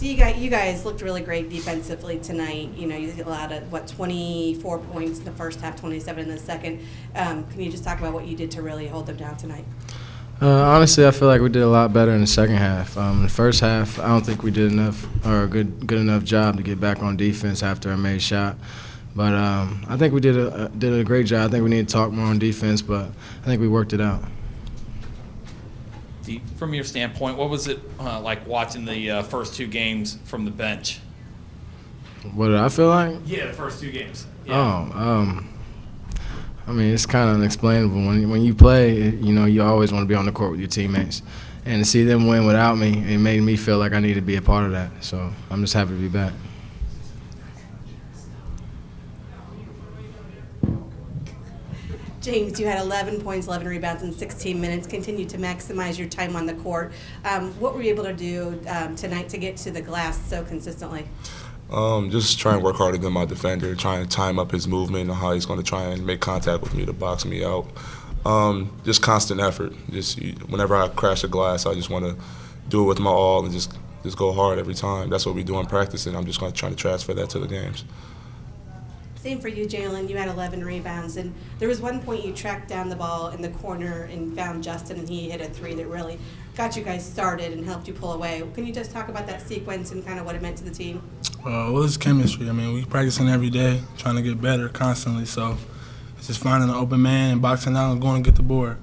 You guys looked really great defensively tonight. You know, you allowed 24 points in the first half, 27 in the second. Can you just talk about what you did to really hold them down tonight? Honestly, I feel like we did a lot better in the second half. In the first half, I don't think we did enough or a good enough job to get back on defense after a made shot. But I think we did a great job. I think we need to talk more on defense, but I think we worked it out. From your standpoint, what was it like watching the first two games from the bench? What did I feel like? Yeah, the first two games. Yeah. I mean, it's kind of unexplainable. When you play, you know, you always want to be on the court with your teammates. And to see them win without me, it made me feel like I need to be a part of that. So I'm just happy to be back. James, you had 11 points, 11 rebounds in 16 minutes, continued to maximize your time on the court. What were you able to do tonight to get to the glass so consistently? Just try and work harder than my defender, trying to time up his movement and how he's going to try and make contact with me to box me out. Just constant effort. Just whenever I crash a glass, I just want to do it with my all and just go hard every time. That's what we do in practice, and I'm just going to try to transfer that to the games. Same for you, Jalen. You had 11 rebounds, and there was one point you tracked down the ball in the corner and found Justin, and he hit a three that really got you guys started and helped you pull away. Can you just talk about that sequence and kind of what it meant to the team? Well, it's chemistry. I mean, we practicing every day, trying to get better constantly. So it's just finding an open man and boxing out and going to get the board.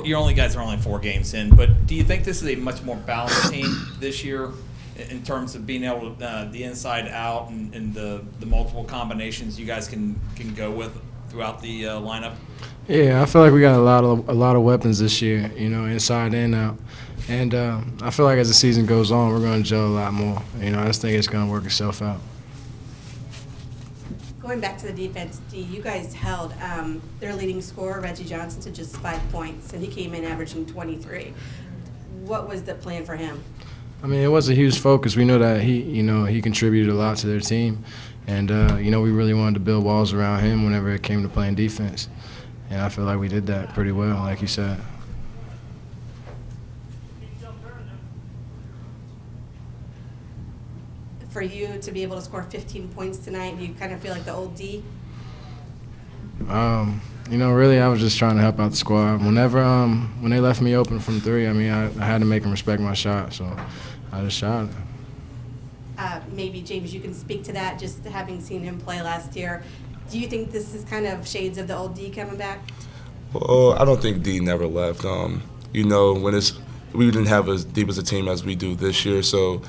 You only guys are only 4 games in, but do you think this is a much more balanced team this year in terms of being able to the inside out and the multiple combinations you guys can go with throughout the lineup? Yeah, I feel like we got a lot of weapons this year, you know, inside and out. And I feel like as the season goes on, we're going to gel a lot more. You know, I just think it's going to work itself out. Going back to the defense, you guys held their leading scorer, Reggie Johnson, to just 5 points, and he came in averaging 23. What was the plan for him? I mean, it was a huge focus. We know that he contributed a lot to their team, and we really wanted to build walls around him whenever it came to playing defense, and I feel like we did that pretty well, like you said. For you to be able to score 15 points tonight, do you kind of feel like the old D? Really, I was just trying to help out the squad. When they left me open from 3, I mean, I had to make them respect my shot, so I just shot it. Maybe, James, you can speak to that, just having seen him play last year. Do you think this is kind of shades of the old D coming back? Well, I don't think D never left. We didn't have as deep as a team as we do this year, so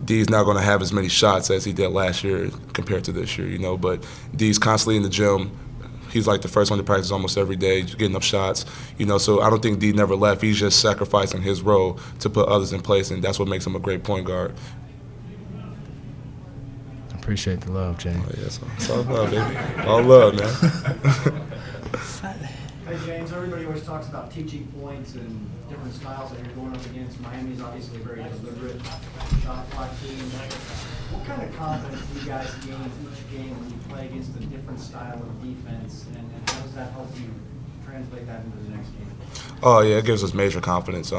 D's not going to have as many shots as he did last year compared to this year, but D's constantly in the gym. He's like the first one to practice almost every day, getting up shots, so I don't think D never left. He's just sacrificing his role to put others in place, and that's what makes him a great point guard. Appreciate the love, James. Oh, yes, it's all love, baby. All love, man. Hey, James, everybody always talks about teaching points and different styles that you're going up against. Miami's obviously a very deliberate shot clock team. What kind of confidence do you guys gain each game when you play against a different style of defense, and how does that help you translate that into the next game? Oh, yeah, it gives us major confidence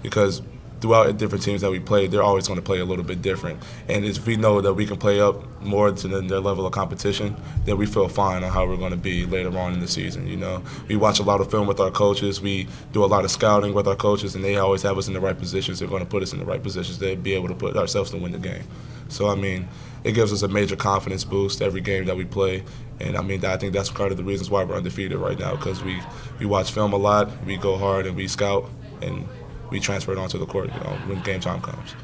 because throughout different teams that we play, they're always going to play a little bit different. And if we know that we can play up more to their level of competition, then we feel fine on how we're going to be later on in the season. We watch a lot of film with our coaches. We do a lot of scouting with our coaches, and they always have us in the right positions. They're going to put us in the right positions to be able to put ourselves to win the game. So, I mean, it gives us a major confidence boost every game that we play. And, I think that's part of the reasons why we're undefeated right now, because we watch film a lot, we go hard, and we scout, and we transfer it onto the court when game time comes.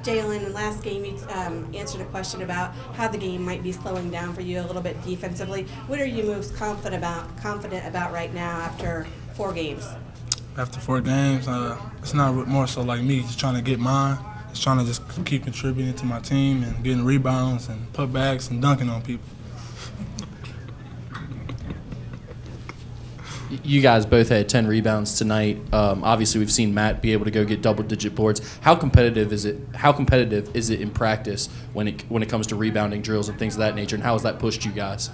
Jalen, in last game you answered a question about how the game might be slowing down for you a little bit defensively. What are you most confident about right now after 4 games? After 4 games, it's not more so like me just trying to get mine. Just trying to just keep contributing to my team and getting rebounds and putbacks and dunking on people. You guys both had 10 rebounds tonight. Obviously, we've seen Matt be able to go get double-digit boards. How competitive is it? How competitive is it in practice when it comes to rebounding drills and things of that nature? And how has that pushed you guys?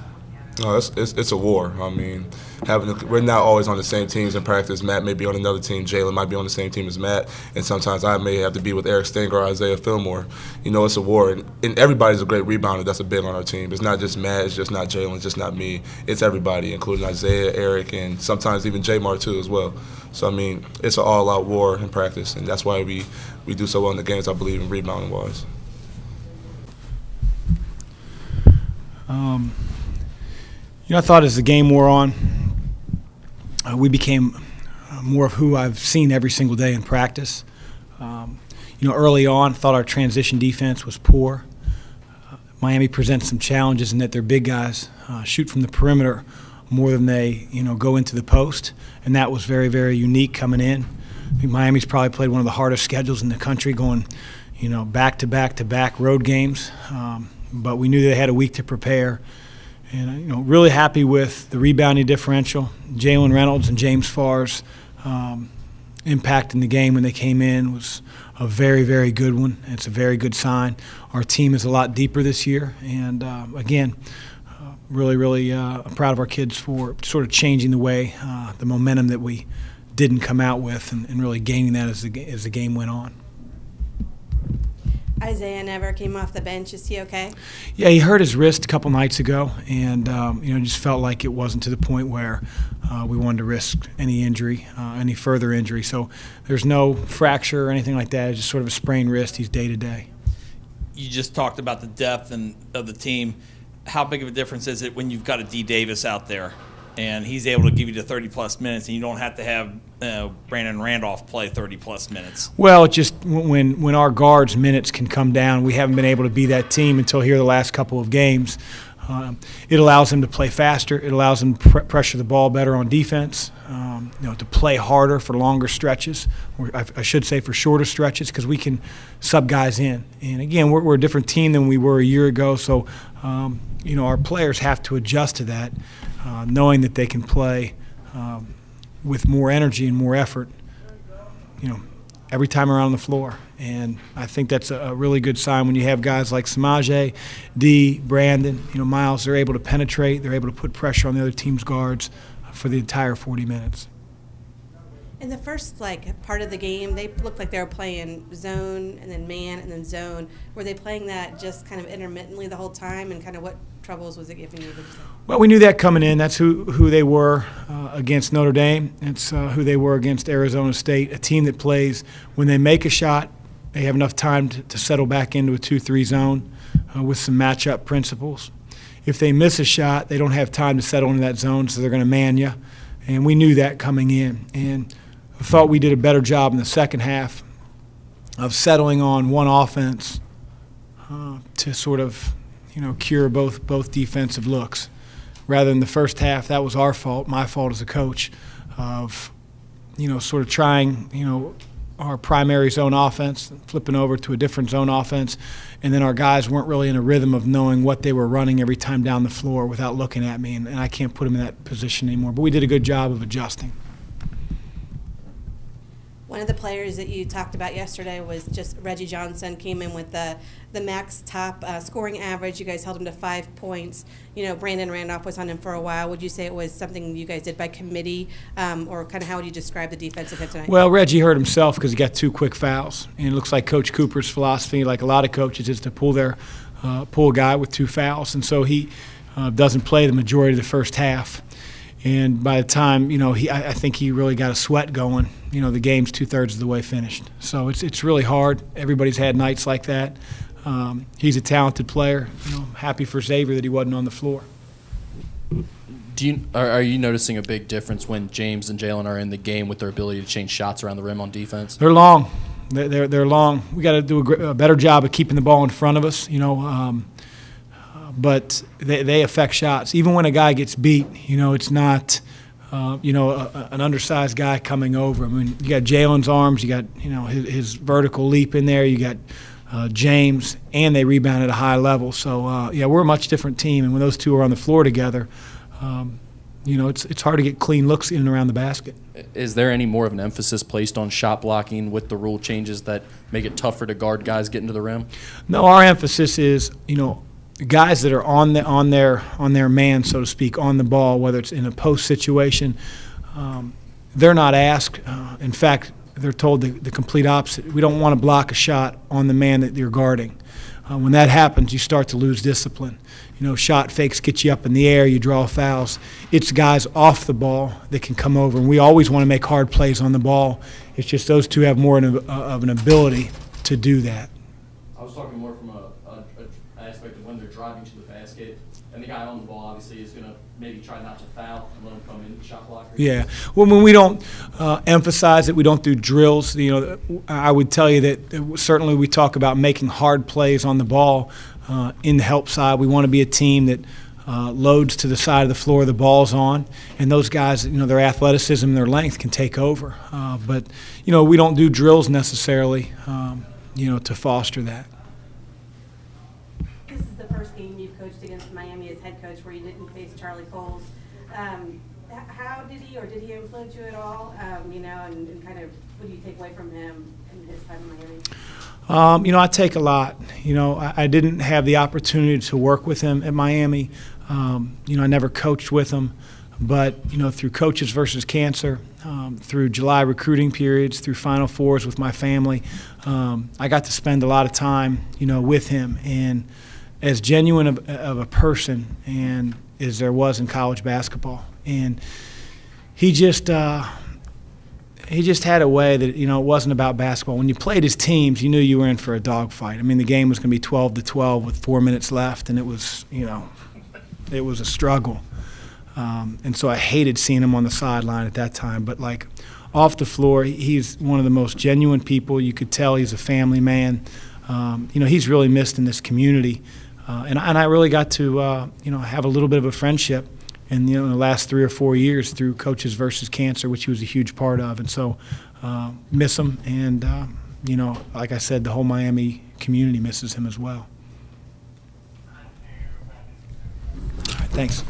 No, it's a war. I mean, we're not always on the same teams in practice. Matt may be on another team. Jalen might be on the same team as Matt. And sometimes I may have to be with Eric Stenger or Isaiah Fillmore. You know, it's a war. And everybody's a great rebounder. That's a big on our team. It's not just Matt. It's just not Jalen. It's just not me. It's everybody, including Isaiah, Eric, and sometimes even Jamar too as well. So, I mean, it's an all-out war in practice. And that's why we do so well in the games, I believe, in rebounding-wise. I thought as the game wore on, we became more of who I've seen every single day in practice. Early on, thought our transition defense was poor. Miami presents some challenges in that their big guys shoot from the perimeter more than they, go into the post, and that was very, very unique coming in. I think Miami's probably played one of the hardest schedules in the country, going, back-to-back-to-back road games. But we knew they had a week to prepare. And, really happy with the rebounding differential. Jalen Reynolds and James Farr's impact in the game when they came in was a very, very good one. It's a very good sign. Our team is a lot deeper this year. And, again, really, really proud of our kids for sort of changing the way, the momentum that we didn't come out with and really gaining that as the game went on. Isaiah never came off the bench. Is he okay? Yeah, he hurt his wrist a couple nights ago, and just felt like it wasn't to the point where we wanted to risk any injury, any further injury. So there's no fracture or anything like that. It's just sort of a sprained wrist. He's day to day. You just talked about the depth of the team. How big of a difference is it when you've got a Dee Davis out there and he's able to give you the 30-plus minutes, and you don't have to have Brandon Randolph play 30-plus minutes? Well, just when our guards' minutes can come down, we haven't been able to be that team until here the last couple of games. It allows them to play faster. It allows them to pressure the ball better on defense, to play harder for longer stretches, or I should say for shorter stretches, because we can sub guys in. And, again, we're a different team than we were a year ago, so, our players have to adjust to that, knowing that they can play with more energy and more effort, every time around the floor. And I think that's a really good sign when you have guys like Samaje, Dee, Brandon, Miles. They're able to penetrate. They're able to put pressure on the other team's guards for the entire 40 minutes. In the first part of the game, they looked like they were playing zone and then man and then zone. Were they playing that just kind of intermittently the whole time, and kind of what troubles was it giving you? Well, we knew that coming in. That's who they were against Notre Dame. It's who they were against Arizona State, a team that plays when they make a shot, they have enough time to settle back into a 2-3 zone with some matchup principles. If they miss a shot, they don't have time to settle into that zone, so they're going to man you. And we knew that coming in. And I thought we did a better job in the second half of settling on one offense to sort of, cure both defensive looks. Rather than the first half, that was our fault, my fault as a coach, of, sort of trying, our primary zone offense, flipping over to a different zone offense, and then our guys weren't really in a rhythm of knowing what they were running every time down the floor without looking at me, and I can't put them in that position anymore. But we did a good job of adjusting. One of the players that you talked about yesterday was just Reggie Johnson, came in with the Mack's top scoring average. You guys held him to 5 points. Brandon Randolph was on him for a while. Would you say it was something you guys did by committee, or kind of how would you describe the defensive end tonight? Well, Reggie hurt himself because he got 2 quick fouls. And it looks like Coach Cooper's philosophy, like a lot of coaches, is to pull a guy with 2 fouls. And so he doesn't play the majority of the first half. And by the time, I think he really got a sweat going. The game's 2/3 of the way finished. So it's really hard. Everybody's had nights like that. He's a talented player. Happy for Xavier that he wasn't on the floor. Are you noticing a big difference when James and Jalen are in the game with their ability to change shots around the rim on defense? They're long. They're long. We got to do a better job of keeping the ball in front of us. But they affect shots. Even when a guy gets beat, it's not, an undersized guy coming over. I mean, you got Jalen's arms, you got, his vertical leap in there, you got James, and they rebound at a high level. So, we're a much different team. And when those two are on the floor together, it's hard to get clean looks in and around the basket. Is there any more of an emphasis placed on shot blocking with the rule changes that make it tougher to guard guys getting to the rim? No, our emphasis is, guys that are on their man, so to speak, on the ball, whether it's in a post situation, they're not asked. In fact, they're told the complete opposite. We don't want to block a shot on the man that you're guarding. When that happens, you start to lose discipline. Shot fakes get you up in the air, you draw fouls. It's guys off the ball that can come over, and we always want to make hard plays on the ball. It's just those two have more of an ability to do that. I was talking more from an aspect of when they're driving to the basket, and the guy on the ball obviously is going to maybe try not to foul and let him come in the shot blocker. Yeah. Well, when we don't emphasize it, we don't do drills. I would tell you that certainly we talk about making hard plays on the ball in the help side. We want to be a team that loads to the side of the floor the ball's on, and those guys, their athleticism and their length can take over. But we don't do drills necessarily, to foster that. This is the first game you've coached against Miami as head coach where you didn't face Charlie Coles. How did he influence you at all? And kind of what do you take away from him in his time in Miami? I take a lot. I didn't have the opportunity to work with him at Miami. I never coached with him. But, through Coaches versus Cancer, through July recruiting periods, through Final Fours with my family, I got to spend a lot of time, with him. And as genuine of a person and as there was in college basketball. And he just had a way that, it wasn't about basketball. When you played his teams, you knew you were in for a dogfight. I mean, the game was going to be 12-12 with 4 minutes left, and it was, it was a struggle. And so I hated seeing him on the sideline at that time. But, off the floor, he's one of the most genuine people. You could tell he's a family man. He's really missed in this community. And I really got to, have a little bit of a friendship in the last 3 or 4 years through Coaches versus Cancer, which he was a huge part of. And so miss him. And, like I said, the whole Miami community misses him as well. All right, thanks.